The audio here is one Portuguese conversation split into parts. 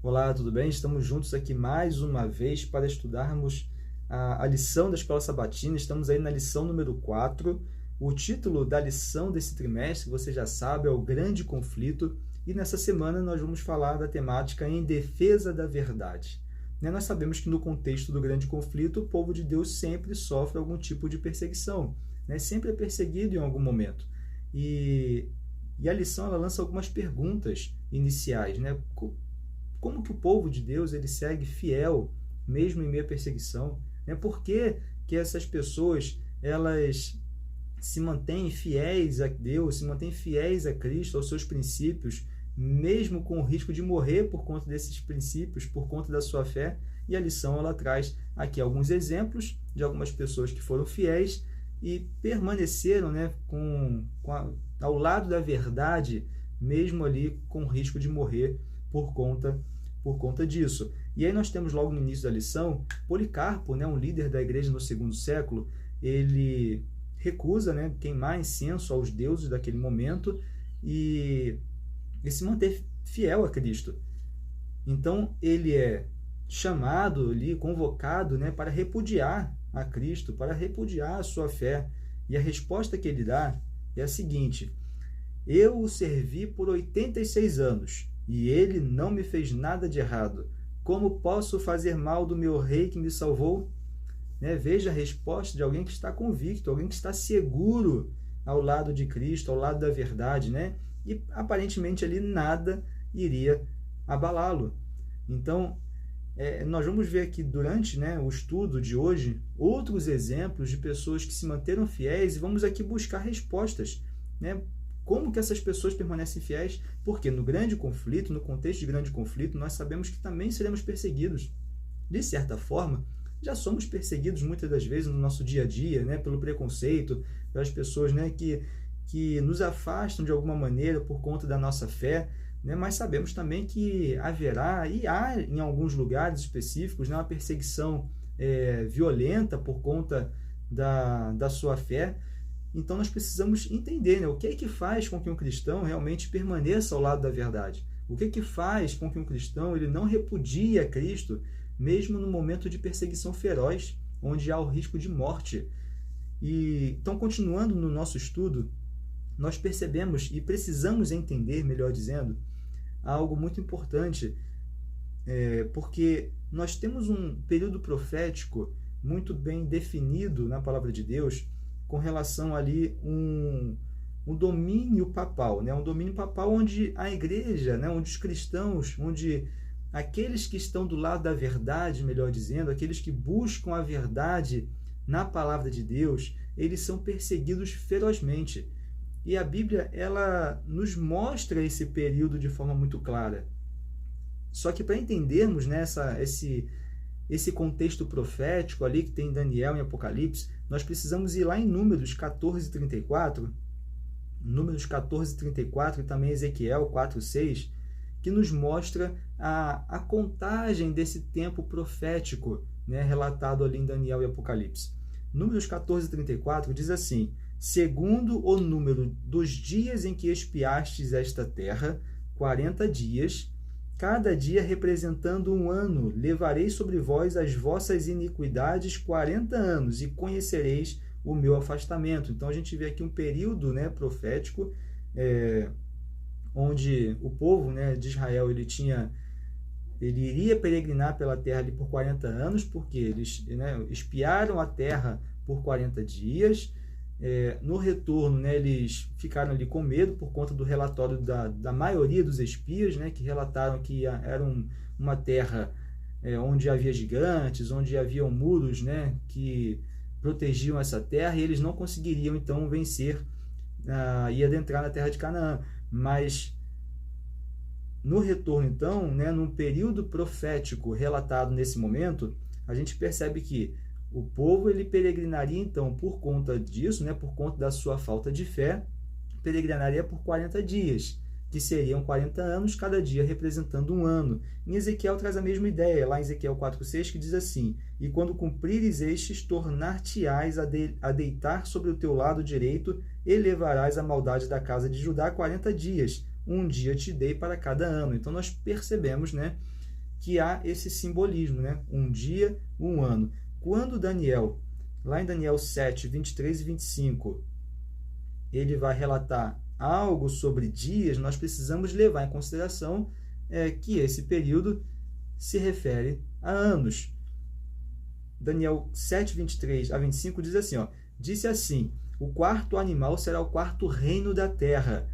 Olá, tudo bem? Estamos juntos aqui mais uma vez para estudarmos a lição da Escola Sabatina. Estamos aí na lição número 4. O título da lição desse trimestre, você já sabe, é o Grande Conflito. E nessa semana nós vamos falar da temática em defesa da verdade. Nós sabemos que no contexto do Grande Conflito, o povo de Deus sempre sofre algum tipo de perseguição. Sempre é perseguido em algum momento. E a lição ela lança algumas perguntas iniciais. Como que o povo de Deus ele segue fiel, mesmo em meio à perseguição? Por que essas pessoas elas se mantêm fiéis a Deus, se mantêm fiéis a Cristo, aos seus princípios, mesmo com o risco de morrer por conta desses princípios, por conta da sua fé? E a lição ela traz aqui alguns exemplos de algumas pessoas que foram fiéis e permaneceram ao lado da verdade, mesmo ali com o risco de morrer por conta disso. E aí nós temos logo no início da lição, Policarpo, um líder da igreja no segundo século, ele recusa queimar incenso aos deuses daquele momento e se manter fiel a Cristo. Então ele é chamado ali, convocado para repudiar a Cristo, para repudiar a sua fé. E a resposta que ele dá é a seguinte: eu o servi por 86 anos e ele não me fez nada de errado. Como posso fazer mal do meu rei que me salvou? Veja a resposta de alguém que está convicto, alguém que está seguro ao lado de Cristo, ao lado da verdade, E aparentemente ali nada iria abalá-lo. Então, nós vamos ver aqui durante o estudo de hoje outros exemplos de pessoas que se manteram fiéis e vamos aqui buscar respostas, Como que essas pessoas permanecem fiéis? Porque no grande conflito, no contexto de grande conflito, nós sabemos que também seremos perseguidos. De certa forma, já somos perseguidos muitas das vezes no nosso dia a dia, pelo preconceito, pelas pessoas que nos afastam de alguma maneira por conta da nossa fé, mas sabemos também que haverá e há em alguns lugares específicos uma perseguição violenta por conta da sua fé. Então nós precisamos entender o que é que faz com que um cristão realmente permaneça ao lado da verdade. O que é que faz com que um cristão ele não repudie a Cristo, mesmo no momento de perseguição feroz, onde há o risco de morte. Então, continuando no nosso estudo, nós percebemos e precisamos entender, melhor dizendo, algo muito importante, porque nós temos um período profético muito bem definido na Palavra de Deus, com relação ali um domínio papal, um domínio papal onde a igreja, onde os cristãos, onde aqueles que estão do lado da verdade, melhor dizendo, aqueles que buscam a verdade na Palavra de Deus, eles são perseguidos ferozmente. E a Bíblia, ela nos mostra esse período de forma muito clara. Só que para entendermos esse contexto profético ali que tem em Daniel e Apocalipse, nós precisamos ir lá em Números 14:34, e também Ezequiel 4:6, que nos mostra a contagem desse tempo profético, relatado ali em Daniel e Apocalipse. Números 14:34 diz assim: segundo o número dos dias em que espiastes esta terra, 40 dias, cada dia representando um ano, levarei sobre vós as vossas iniquidades 40 anos, e conhecereis o meu afastamento. Então a gente vê aqui um período profético, onde o povo de Israel ele iria peregrinar pela terra ali por 40 anos, porque eles espiaram a terra por 40 dias. No retorno, eles ficaram ali com medo por conta do relatório da maioria dos espias, que relataram que era uma terra onde havia gigantes, onde haviam muros que protegiam essa terra, e eles não conseguiriam então vencer e adentrar na terra de Canaã. Mas no retorno então, num período profético relatado nesse momento, a gente percebe que o povo ele peregrinaria então por conta disso, por conta da sua falta de fé, peregrinaria por 40 dias, que seriam 40 anos, cada dia representando um ano. Em Ezequiel traz a mesma ideia, lá em Ezequiel 4:6, que diz assim: e quando cumprires estes, tornar-te-ás a deitar sobre o teu lado direito, e levarás a maldade da casa de Judá 40 dias, um dia te dei para cada ano. Então nós percebemos que há esse simbolismo, né? Um dia, um ano. Quando Daniel, lá em Daniel 7, 23 e 25, ele vai relatar algo sobre dias, nós precisamos levar em consideração que esse período se refere a anos. Daniel 7, 23 a 25 diz assim, disse assim, o quarto animal será o quarto reino da terra,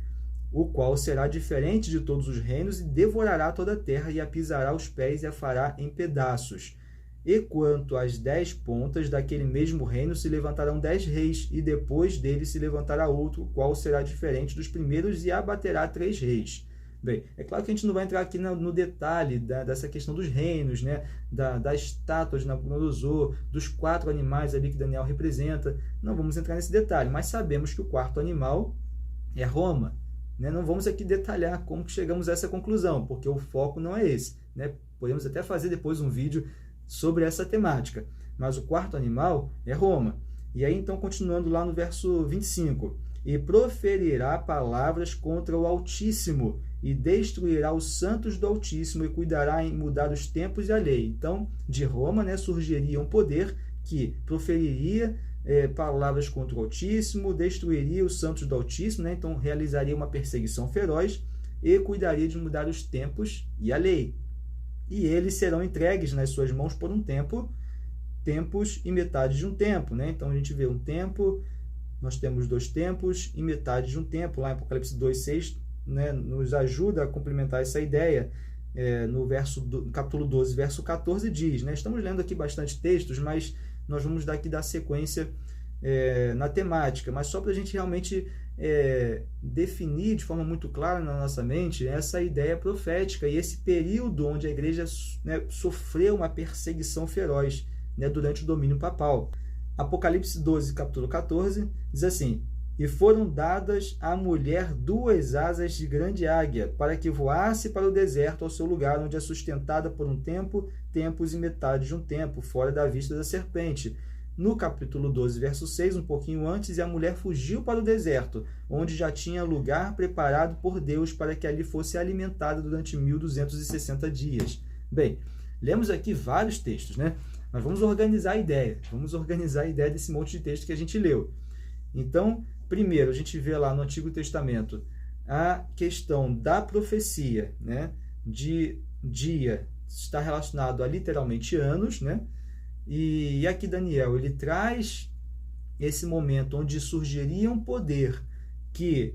o qual será diferente de todos os reinos e devorará toda a terra e a pisará os pés e a fará em pedaços. E quanto às 10 pontas daquele mesmo reino se levantarão 10 reis, e depois dele se levantará outro, o qual será diferente dos primeiros e abaterá 3 reis. Bem, é claro que a gente não vai entrar aqui no detalhe dessa questão dos reinos, né? Da estátua de Nabucodonosor, dos 4 animais ali que Daniel representa. Não vamos entrar nesse detalhe, mas sabemos que o quarto animal é Roma. Né? Não vamos aqui detalhar como que chegamos a essa conclusão, porque o foco não é esse. Né? Podemos até fazer depois um vídeo sobre essa temática. Mas o quarto animal é Roma. E aí, então, continuando lá no verso 25. E proferirá palavras contra o Altíssimo, e destruirá os santos do Altíssimo, e cuidará em mudar os tempos e a lei. Então, de Roma, né, surgiria um poder que proferiria palavras contra o Altíssimo, destruiria os santos do Altíssimo, né, então realizaria uma perseguição feroz, e cuidaria de mudar os tempos e a lei. E eles serão entregues nas suas mãos por um tempo, tempos e metade de um tempo. Né? Então, a gente vê um tempo, nós temos 2 tempos e metade de um tempo. Lá em Apocalipse 2:6, né, nos ajuda a complementar essa ideia. No capítulo 12, verso 14, diz, né? Estamos lendo aqui bastante textos, mas nós vamos dar sequência na temática. Mas só para a gente realmente definir de forma muito clara na nossa mente essa ideia profética e esse período onde a igreja, né, sofreu uma perseguição feroz, né, durante o domínio papal. Apocalipse 12, capítulo 14, diz assim, e foram dadas à mulher 2 asas de grande águia, para que voasse para o deserto ao seu lugar, onde é sustentada por um tempo, tempos e metade de um tempo, fora da vista da serpente. No capítulo 12, verso 6, um pouquinho antes, e a mulher fugiu para o deserto, onde já tinha lugar preparado por Deus para que ali fosse alimentada durante 1260 dias. Bem, lemos aqui vários textos, né? Mas vamos organizar a ideia. Vamos organizar a ideia desse monte de texto que a gente leu. Então, primeiro, a gente vê lá no Antigo Testamento a questão da profecia, né? De dia está relacionado a literalmente anos, né? E aqui Daniel, ele traz esse momento onde surgiria um poder que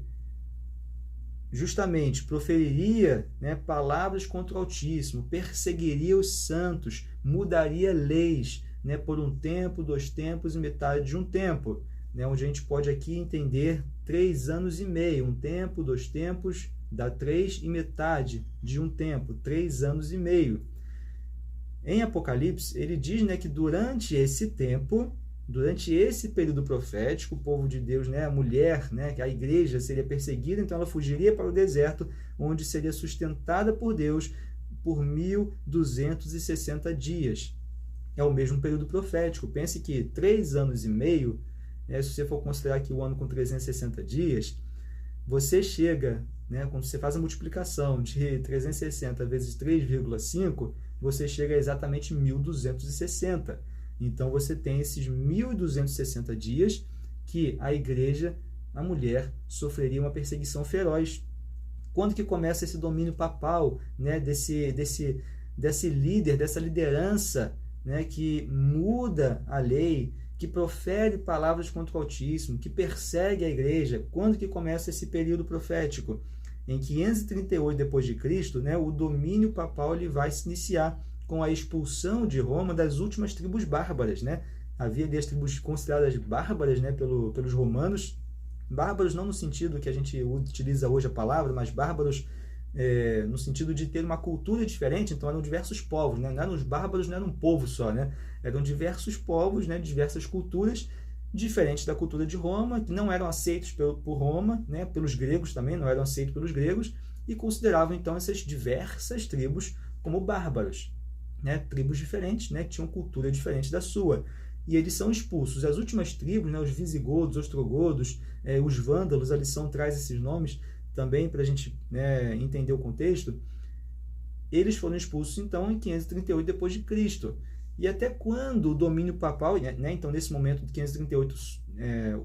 justamente proferiria, né, palavras contra o Altíssimo, perseguiria os santos, mudaria leis, né, por um tempo, 2 tempos e metade de um tempo, né, onde a gente pode aqui entender 3 anos e meio, um tempo, 2 tempos, dá 3 e metade de um tempo, 3 anos e meio. Em Apocalipse, ele diz, né, que durante esse tempo, durante esse período profético, o povo de Deus, né, a mulher, né, a igreja seria perseguida, então ela fugiria para o deserto, onde seria sustentada por Deus por 1260 dias. É o mesmo período profético. Pense que 3 anos e meio, né, se você for considerar aqui o ano com 360 dias, você chega, né, quando você faz a multiplicação de 360 vezes 3,5, você chega a exatamente 1260. Então, você tem esses 1260 dias que a igreja, a mulher, sofreria uma perseguição feroz. Quando que começa esse domínio papal, né, desse líder, dessa liderança, né, que muda a lei, que profere palavras contra o Altíssimo, que persegue a igreja? Quando que começa esse período profético? Em 538 d.C., né, o domínio papal ele vai se iniciar com a expulsão de Roma das últimas tribos bárbaras. Né? Havia ali as tribos consideradas bárbaras, né, pelos romanos. Bárbaros não no sentido que a gente utiliza hoje a palavra, mas bárbaros no sentido de ter uma cultura diferente. Então eram diversos povos, né? Os bárbaros não eram um povo só, né? Eram diversos povos, né, diversas culturas, diferentes da cultura de Roma, que não eram aceitos por Roma, né, pelos gregos também, não eram aceitos pelos gregos, e consideravam então essas diversas tribos como bárbaros, né, tribos diferentes, né, que tinham cultura diferente da sua. E eles são expulsos. As últimas tribos, né, os visigodos, ostrogodos, os vândalos, a lição traz esses nomes também para a gente, né, entender o contexto. Eles foram expulsos, então, em 538 depois de Cristo. E até quando o domínio papal, né? Então, nesse momento de 538,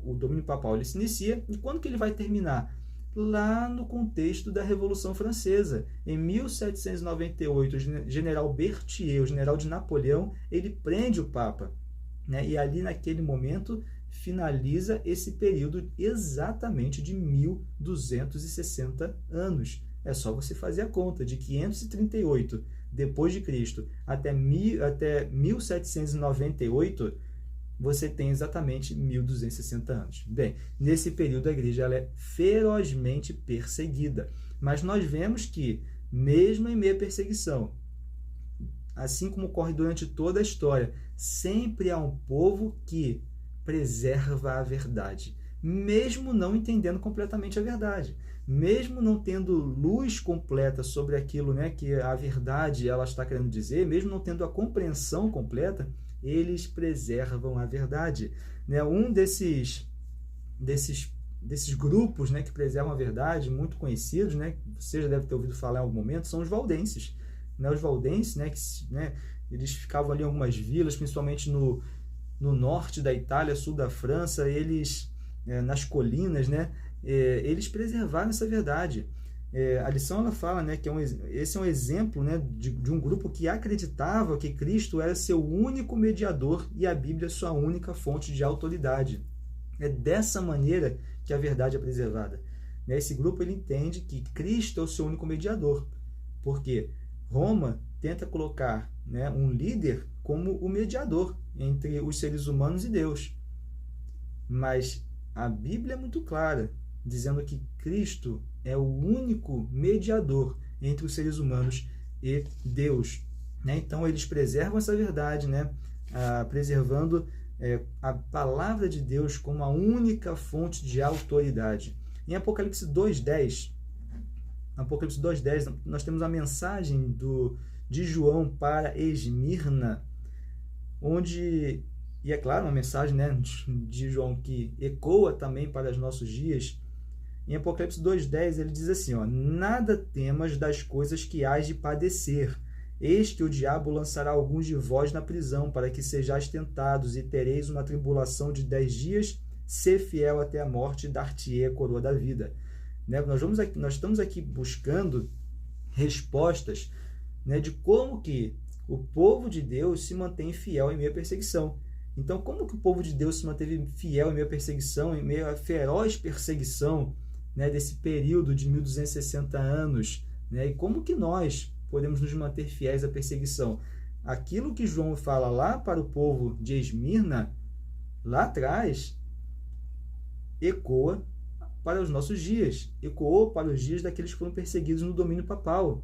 o domínio papal ele se inicia, e quando que ele vai terminar? Lá no contexto da Revolução Francesa. Em 1798, o general Berthier, o general de Napoleão, ele prende o Papa, né? E ali, naquele momento, finaliza esse período exatamente de 1260 anos. É só você fazer a conta de 538 depois de Cristo até 1798, você tem exatamente 1260 anos. Bem, nesse período a igreja ela é ferozmente perseguida, mas nós vemos que, mesmo em meio à perseguição, assim como ocorre durante toda a história, sempre há um povo que preserva a verdade, mesmo não entendendo completamente a verdade, mesmo não tendo luz completa sobre aquilo, né, que a verdade ela está querendo dizer, mesmo não tendo a compreensão completa, eles preservam a verdade, né? Um desses grupos, né, que preservam a verdade, muito conhecidos, né, você já deve ter ouvido falar em algum momento, são os valdenses, né? Os valdenses, né, eles ficavam ali em algumas vilas, principalmente no norte da Itália, sul da França, eles, nas colinas, né, eles preservaram essa verdade. A lição ela fala, né, que esse é um exemplo, né, de um grupo que acreditava que Cristo era seu único mediador e a Bíblia sua única fonte de autoridade. É dessa maneira que a verdade é preservada. Esse grupo ele entende que Cristo é o seu único mediador, porque Roma tenta colocar, né, um líder como o mediador entre os seres humanos e Deus. Mas a Bíblia é muito clara, dizendo que Cristo é o único mediador entre os seres humanos e Deus, né? Então, eles preservam essa verdade, né? Preservando a palavra de Deus como a única fonte de autoridade. Em Apocalipse 2:10, nós temos a mensagem de João para Esmirna, onde, e é claro, uma mensagem, né, de João que ecoa também para os nossos dias. Em Apocalipse 2:10 ele diz assim, nada temas das coisas que hás de padecer. Eis que o diabo lançará alguns de vós na prisão, para que sejais tentados, e tereis uma tribulação de 10 dias, ser fiel até a morte, e dar-te-ei a coroa da vida. Né? Nós estamos aqui buscando respostas, né, de como que o povo de Deus se mantém fiel em meio à perseguição. Então, como que o povo de Deus se manteve fiel em meio à perseguição, em meio à feroz perseguição, né, desse período de 1260 anos? Né? E como que nós podemos nos manter fiéis à perseguição? Aquilo que João fala lá para o povo de Esmirna, lá atrás, ecoa para os nossos dias, ecoou para os dias daqueles que foram perseguidos no domínio papal.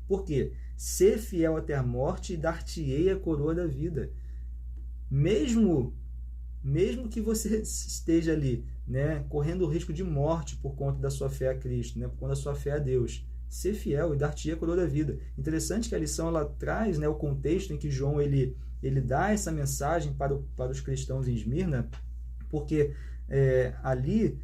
Por quê? Ser fiel até a morte e dar-te-ei a coroa da vida. Mesmo que você esteja ali, né, correndo o risco de morte por conta da sua fé a Cristo, né, por conta da sua fé a Deus, ser fiel e dar-te-ei a coroa da vida. Interessante que a lição ela traz, né, o contexto em que João ele dá essa mensagem para os cristãos em Esmirna, porque ali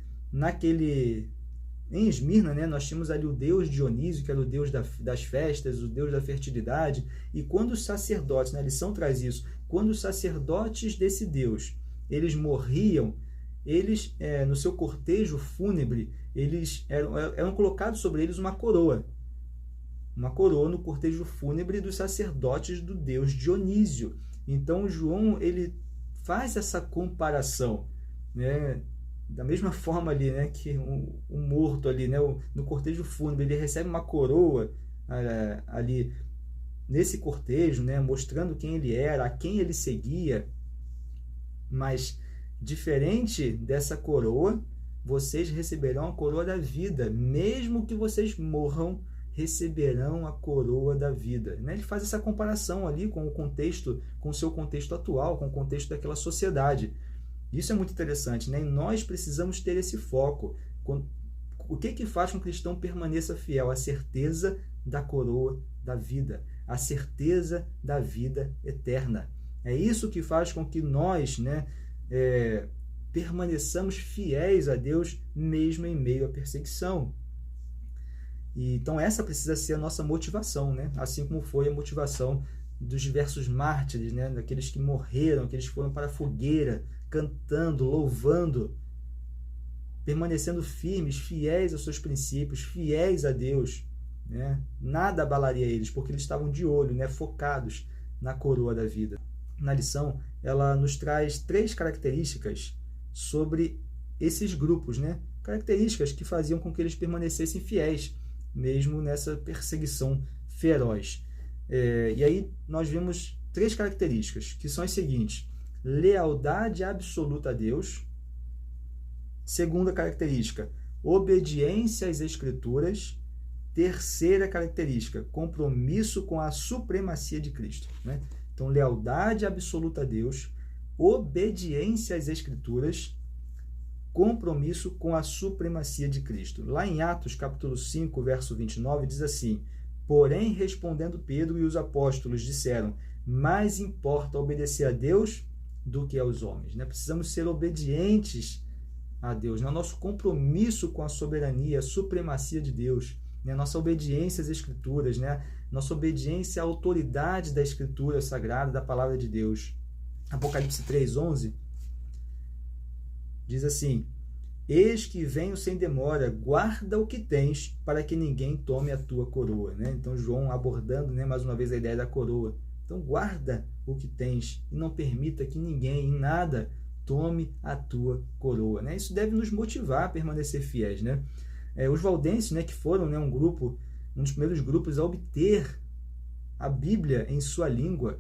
em Esmirna, né, nós tínhamos ali o deus Dionísio, que era o deus das festas, o deus da fertilidade, e quando os sacerdotes, né, a lição traz isso, quando os sacerdotes desse deus, eles morriam, eles, no seu cortejo fúnebre, eles eram colocados sobre eles uma coroa no cortejo fúnebre dos sacerdotes do deus Dionísio. Então, João, ele faz essa comparação, né? Da mesma forma ali, né, que um morto ali, né, no cortejo fúnebre, ele recebe uma coroa ali nesse cortejo, né, mostrando quem ele era, a quem ele seguia. Mas, diferente dessa coroa, vocês receberão a coroa da vida. Mesmo que vocês morram, receberão a coroa da vida. Né? Ele faz essa comparação ali com o seu contexto atual, com o contexto daquela sociedade. Isso é muito interessante, né? E nós precisamos ter esse foco. O que faz com que o cristão permaneça fiel? A certeza da coroa da vida, a certeza da vida eterna. É isso que faz com que nós, né, permaneçamos fiéis a Deus, mesmo em meio à perseguição. Então essa precisa ser a nossa motivação, né? Assim como foi a motivação dos diversos mártires, né? Daqueles que morreram, aqueles que foram para a fogueira, cantando, louvando, permanecendo firmes, fiéis aos seus princípios, fiéis a Deus, né? Nada abalaria eles, porque eles estavam de olho, né? Focados na coroa da vida. Na lição, ela nos traz 3 características sobre esses grupos, né? Características que faziam com que eles permanecessem fiéis, mesmo nessa perseguição feroz. E aí nós vemos 3 características, que são as seguintes: lealdade absoluta a Deus. Segunda característica, obediência às Escrituras. Terceira característica, compromisso com a supremacia de Cristo, né? Então, lealdade absoluta a Deus, obediência às Escrituras, compromisso com a supremacia de Cristo. Lá em Atos, capítulo 5, verso 29, diz assim: porém, respondendo Pedro e os apóstolos, disseram: mais importa obedecer a Deus do que aos homens, né? Precisamos ser obedientes a Deus, né? Nosso compromisso com a soberania, a supremacia de Deus, né? Nossa obediência às Escrituras, né? Nossa obediência à autoridade da Escritura Sagrada, da Palavra de Deus. Apocalipse 3:11 diz assim: eis que venho sem demora, guarda o que tens, para que ninguém tome a tua coroa, né? Então João abordando, né, mais uma vez a ideia da coroa. Então guarda o que tens e não permita que ninguém, em nada, tome a tua coroa, né? Isso deve nos motivar a permanecer fiéis, né? Os valdenses, né, que foram, né, um dos primeiros grupos a obter a Bíblia em sua língua,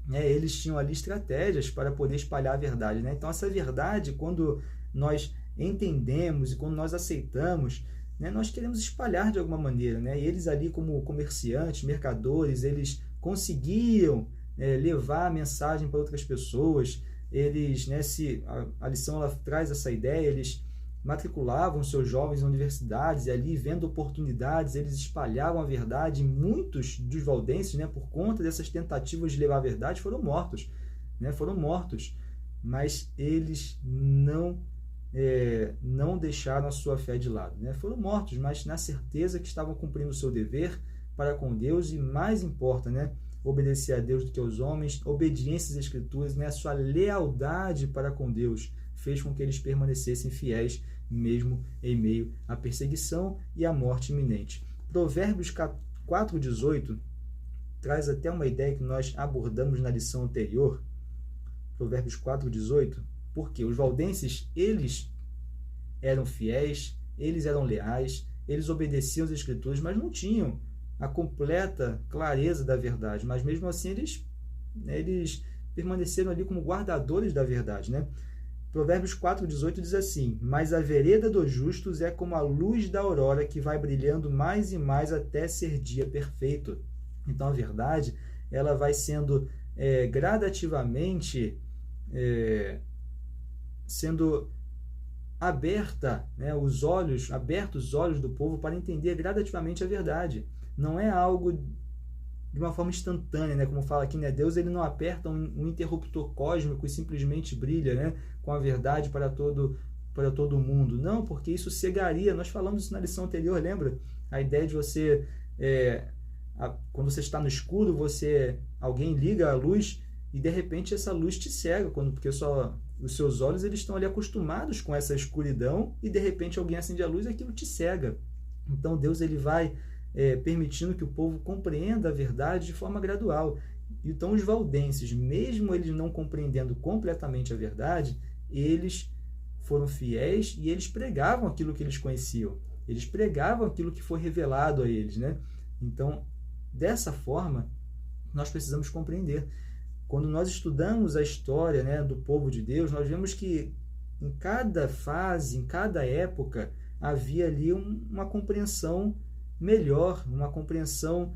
né, eles tinham ali estratégias para poder espalhar a verdade, né? Então essa verdade, quando nós entendemos e quando nós aceitamos, né, nós queremos espalhar de alguma maneira, né? E eles ali, como comerciantes, mercadores, eles conseguiam levar a mensagem para outras pessoas. Eles, né, a lição ela traz essa ideia, eles matriculavam seus jovens em universidades e ali, vendo oportunidades, eles espalhavam a verdade. E muitos dos valdenses, né, por conta dessas tentativas de levar a verdade, foram mortos, né? Foram mortos, mas eles não deixaram a sua fé de lado, né? Foram mortos, mas na certeza que estavam cumprindo o seu dever para com Deus. E mais importa, né, obedecer a Deus do que aos homens. Obediência às Escrituras, né, a sua lealdade para com Deus fez com que eles permanecessem fiéis, mesmo em meio à perseguição e à morte iminente. Provérbios 4:18 traz até uma ideia que nós abordamos na lição anterior. Provérbios 4:18, porque os valdenses, eles eram fiéis, eles eram leais, eles obedeciam às Escrituras, mas não tinham a completa clareza da verdade. Mas mesmo assim eles permaneceram ali como guardadores da verdade, né? Provérbios 4:18 diz assim: mas a vereda dos justos é como a luz da aurora, que vai brilhando mais e mais até ser dia perfeito. Então a verdade, ela vai sendo gradativamente sendo aberta, né, os olhos do povo para entender gradativamente a verdade. Não é algo de uma forma instantânea, né? Como fala aqui, né? Deus, ele não aperta um interruptor cósmico e simplesmente brilha, né, com a verdade para todo mundo. Não, porque isso cegaria. Nós falamos isso na lição anterior, lembra? A ideia de você, quando você está no escuro, alguém liga a luz e de repente essa luz te cega, porque os seus olhos, eles estão ali acostumados com essa escuridão e de repente alguém acende a luz e aquilo te cega. Então Deus, ele vai permitindo que o povo compreenda a verdade de forma gradual. Então os valdenses, mesmo eles não compreendendo completamente a verdade, eles foram fiéis e eles pregavam aquilo que eles conheciam. Eles pregavam aquilo que foi revelado a eles, né? Então, dessa forma, nós precisamos compreender. Quando nós estudamos a história, né, do povo de Deus, nós vemos que em cada fase, em cada época, havia ali uma compreensão melhor, uma compreensão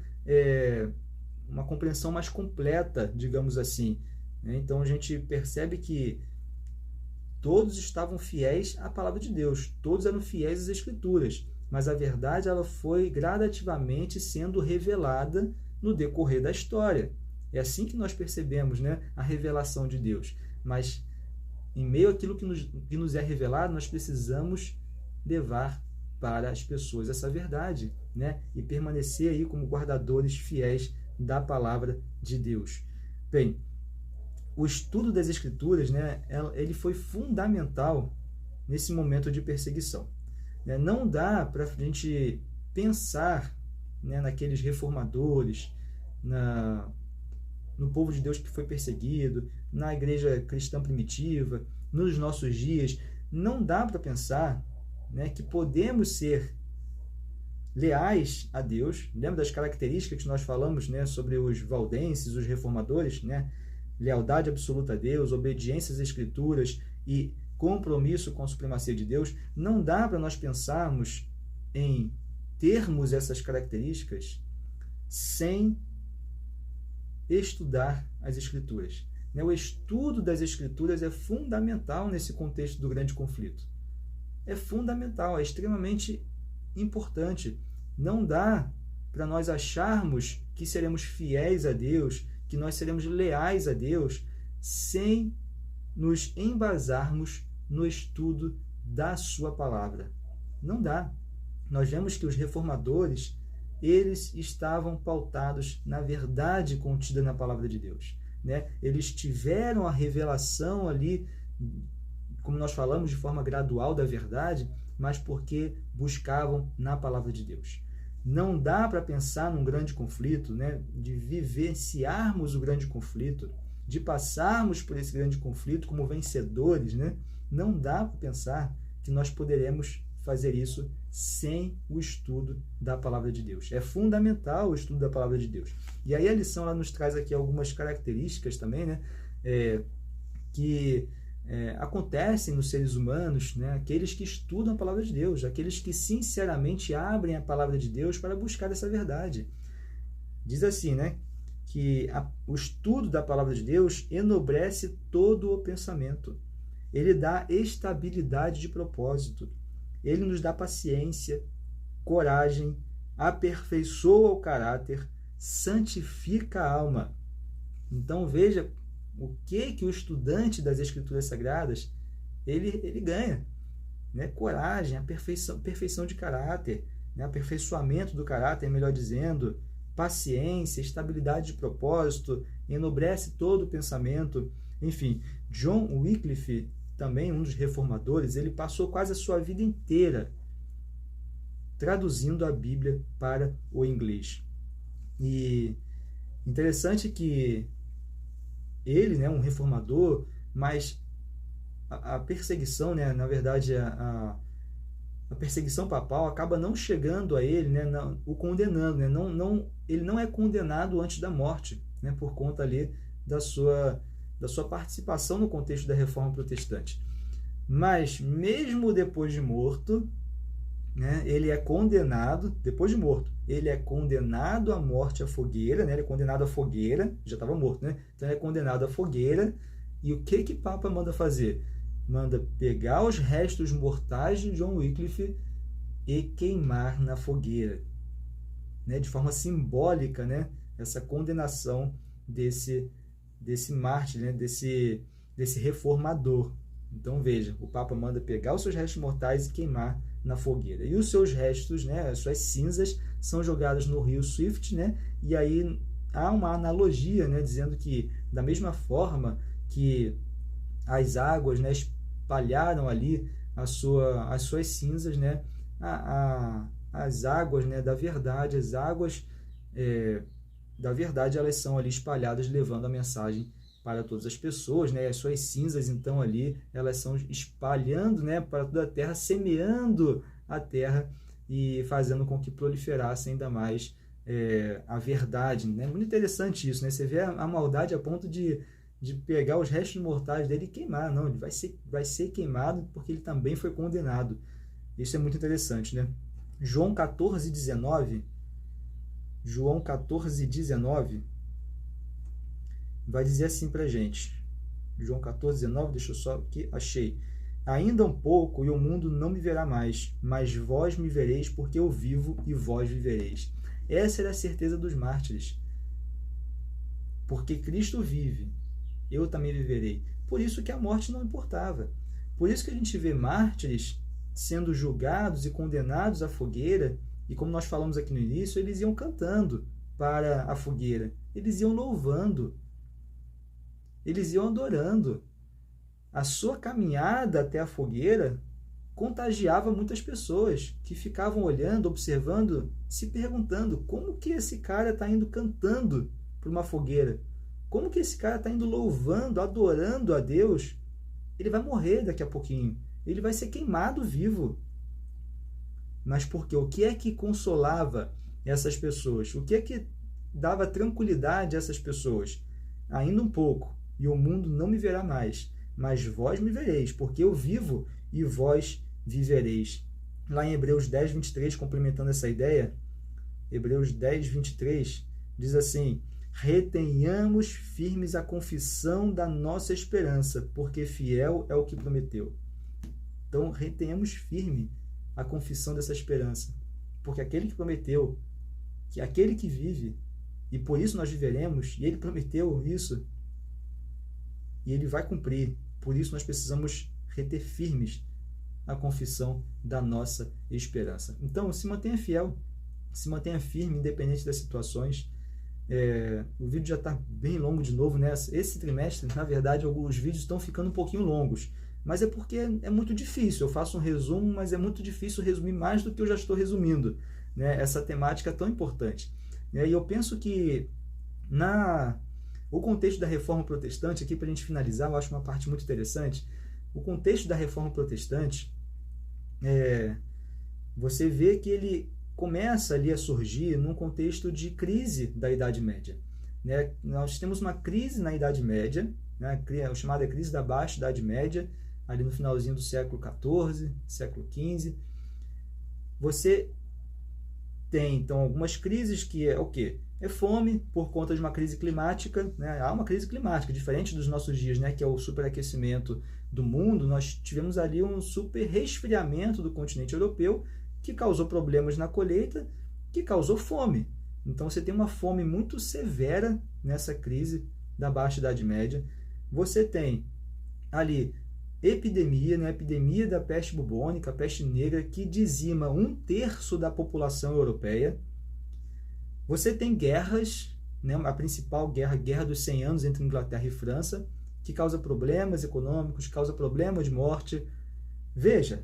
mais completa, digamos assim. Então a gente percebe que todos estavam fiéis à palavra de Deus, todos eram fiéis às Escrituras, mas a verdade, ela foi gradativamente sendo revelada no decorrer da história. É assim que nós percebemos, né, a revelação de Deus. Mas em meio àquilo que nos é revelado, nós precisamos levar para as pessoas essa verdade, né? E permanecer aí como guardadores fiéis da palavra de Deus. Bem, o estudo das Escrituras, né, ele foi fundamental nesse momento de perseguição. Não dá para a gente pensar, né, naqueles reformadores, no povo de Deus que foi perseguido, na igreja cristã primitiva, nos nossos dias. Não dá para pensar, né, que podemos ser leais a Deus. Lembra das características que nós falamos, né, sobre os valdenses, os reformadores, né? Lealdade absoluta a Deus, obediência às Escrituras e compromisso com a supremacia de Deus. Não dá para nós pensarmos em termos essas características sem estudar as Escrituras. O estudo das Escrituras é fundamental nesse contexto do grande conflito. É fundamental, é extremamente importante. Não dá para nós acharmos que seremos fiéis a Deus, que nós seremos leais a Deus, sem nos embasarmos no estudo da sua palavra. Não dá. Nós vemos que os reformadores, eles estavam pautados na verdade contida na palavra de Deus, né? Eles tiveram a revelação ali, como nós falamos, de forma gradual da verdade, mas porque buscavam na palavra de Deus. Não dá para pensar num grande conflito, né, de vivenciarmos o grande conflito, de passarmos por esse grande conflito como vencedores, né? Não dá para pensar que nós poderemos fazer isso sem o estudo da palavra de Deus. É fundamental o estudo da palavra de Deus. E aí a lição ela nos traz aqui algumas características também, né, que acontecem nos seres humanos, né, aqueles que estudam a palavra de Deus, aqueles que sinceramente abrem a palavra de Deus para buscar essa verdade. Diz assim, né, que o estudo da palavra de Deus enobrece todo o pensamento. Ele dá estabilidade de propósito. Ele nos dá paciência, coragem, aperfeiçoa o caráter, santifica a alma. Então veja o que o estudante das Escrituras Sagradas ele ganha, né? Coragem, perfeição de caráter, né? Aperfeiçoamento do caráter, melhor dizendo, paciência, estabilidade de propósito, enobrece todo o pensamento. Enfim, John Wycliffe, também um dos reformadores, ele passou quase a sua vida inteira traduzindo a Bíblia para o inglês. E interessante que ele, né, um reformador, mas a perseguição, né, na verdade, a perseguição papal acaba não chegando a ele, né, não, o condenando, né, ele não é condenado antes da morte, né, por conta ali da sua participação no contexto da Reforma Protestante. Mas, mesmo depois de morto, né, ele é condenado, depois de morto, ele é condenado à morte à fogueira, né, ele é condenado à fogueira, já estava morto, né? Então ele é condenado à fogueira, e o que o Papa manda fazer? Manda pegar os restos mortais de John Wycliffe e queimar na fogueira, né, de forma simbólica, né, essa condenação desse mártir, né, desse reformador. Então veja, o Papa manda pegar os seus restos mortais e queimar na fogueira. E os seus restos, né, as suas cinzas, são jogadas no rio Swift, né, e aí há uma analogia, né, dizendo que da mesma forma que as águas, né, espalharam ali as suas cinzas, né, as águas, né, da verdade, as águas da verdade, elas são ali espalhadas, levando a mensagem para todas as pessoas, né? As suas cinzas, então, ali, elas são espalhando, né, para toda a terra, semeando a terra e fazendo com que proliferasse ainda mais a verdade, né? Muito interessante isso, né? Você vê a maldade a ponto de pegar os restos mortais dele e queimar. Não, ele vai ser queimado porque ele também foi condenado. Isso é muito interessante, né? João 14:19 vai dizer assim para a gente. João 14:19, deixa eu só aqui, achei. Ainda um pouco e o mundo não me verá mais, mas vós me vereis, porque eu vivo e vós vivereis. Essa era a certeza dos mártires. Porque Cristo vive, eu também viverei. Por isso que a morte não importava. Por isso que a gente vê mártires sendo julgados e condenados à fogueira, e como nós falamos aqui no início, eles iam cantando para a fogueira, eles iam louvando, eles iam adorando. A sua caminhada até a fogueira contagiava muitas pessoas que ficavam olhando, observando, se perguntando como que esse cara está indo cantando para uma fogueira? Como que esse cara está indo louvando, adorando a Deus? Ele vai morrer daqui a pouquinho. Ele vai ser queimado vivo. Mas por quê? O que é que consolava essas pessoas? O que é que dava tranquilidade a essas pessoas? Ainda um pouco, e o mundo não me verá mais, mas vós me vereis, porque eu vivo e vós vivereis. Lá em Hebreus 10, 23, complementando essa ideia, Hebreus 10, 23, diz assim: retenhamos firmes a confissão da nossa esperança, porque fiel é o que prometeu. Então, retenhamos firme a confissão dessa esperança, porque aquele que prometeu, que aquele que vive, e por isso nós viveremos, e ele prometeu isso, e ele vai cumprir. Por isso nós precisamos reter firmes a confissão da nossa esperança. Então, se mantenha fiel, se mantenha firme, independente das situações. O vídeo já está bem longo de novo, né? Esse trimestre, na verdade, os vídeos estão ficando um pouquinho longos, mas é porque é muito difícil. Eu faço um resumo, mas é muito difícil resumir mais do que eu já estou resumindo, né? Essa temática tão importante. E eu penso que o contexto da Reforma Protestante, aqui para a gente finalizar, eu acho uma parte muito interessante. O contexto da Reforma Protestante, você vê que ele começa ali a surgir num contexto de crise da Idade Média, né? Nós temos uma crise na Idade Média, né? A chamada crise da Baixa Idade Média, ali no finalzinho do século XIV, século XV. Você tem, então, algumas crises que é o quê? É fome por conta de uma crise climática, né? Há uma crise climática, diferente dos nossos dias, né? Que é o superaquecimento do mundo. Nós tivemos ali um super resfriamento do continente europeu, que causou problemas na colheita, que causou fome. Então você tem uma fome muito severa nessa crise da Baixa Idade Média. Você tem ali epidemia, né? A epidemia da peste bubônica, a peste negra, que dizima 1/3 da população europeia. Você tem guerras, né? A principal guerra, a Guerra dos 100 Anos entre Inglaterra e França, que causa problemas econômicos, causa problemas de morte. Veja,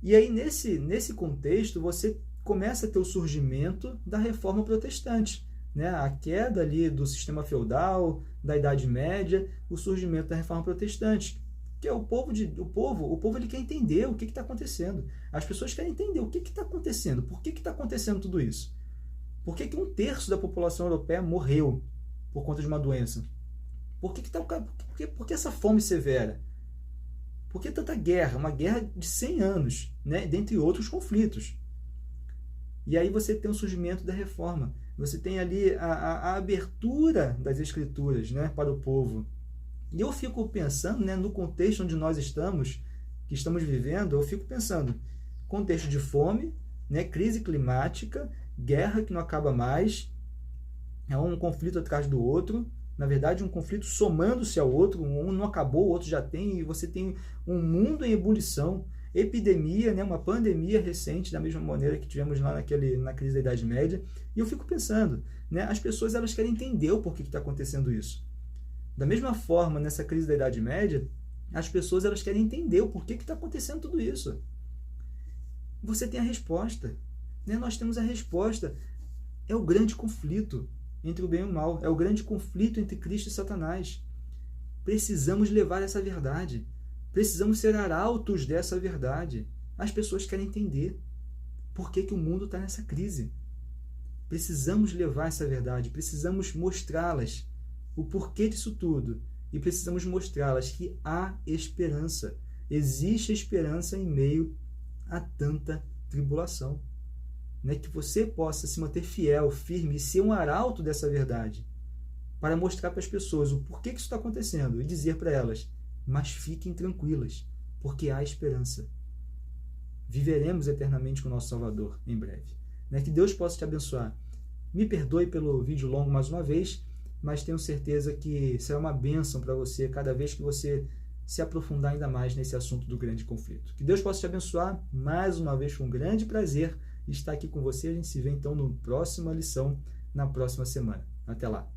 e aí nesse contexto você começa a ter o surgimento da Reforma Protestante, né? A queda ali do sistema feudal, da Idade Média, o surgimento da Reforma Protestante, que é o povo ele quer entender o que está acontecendo. As pessoas querem entender o que está acontecendo, por que está acontecendo tudo isso. Por que 1/3 da população europeia morreu por conta de uma doença? Por que essa fome severa? Por que tanta guerra? Uma guerra de 100 anos, né? Dentre outros conflitos. E aí você tem o surgimento da reforma. Você tem ali a abertura das escrituras, né? Para o povo. E eu fico pensando, né? No contexto onde nós estamos, que estamos vivendo, eu fico pensando, contexto de fome, né? Crise climática, guerra que não acaba mais, é um conflito atrás do outro, na verdade um conflito somando-se ao outro, um não acabou, o outro já tem, e você tem um mundo em ebulição, epidemia, né, uma pandemia recente, da mesma maneira que tivemos lá na crise da Idade Média, e eu fico pensando, né, as pessoas elas querem entender o porquê que está acontecendo isso. Da mesma forma, nessa crise da Idade Média, as pessoas elas querem entender o porquê que está acontecendo tudo isso. Você tem a resposta. Né? Nós temos a resposta. É o grande conflito entre o bem e o mal. É o grande conflito entre Cristo e Satanás. Precisamos levar essa verdade. Precisamos ser arautos dessa verdade. As pessoas querem entender por que o mundo está nessa crise. Precisamos levar essa verdade. Precisamos mostrá-las o porquê disso tudo. E precisamos mostrá-las que há esperança. Existe esperança em meio a tanta tribulação. Né, que você possa se manter fiel, firme e ser um arauto dessa verdade para mostrar para as pessoas o porquê que isso está acontecendo e dizer para elas, mas fiquem tranquilas, porque há esperança. Viveremos eternamente com o nosso Salvador em breve. Né, que Deus possa te abençoar. Me perdoe pelo vídeo longo mais uma vez, mas tenho certeza que será uma bênção para você cada vez que você se aprofundar ainda mais nesse assunto do grande conflito. Que Deus possa te abençoar. Mais uma vez, foi um grande prazer estar aqui com você. A gente se vê então na próxima lição, na próxima semana. Até lá.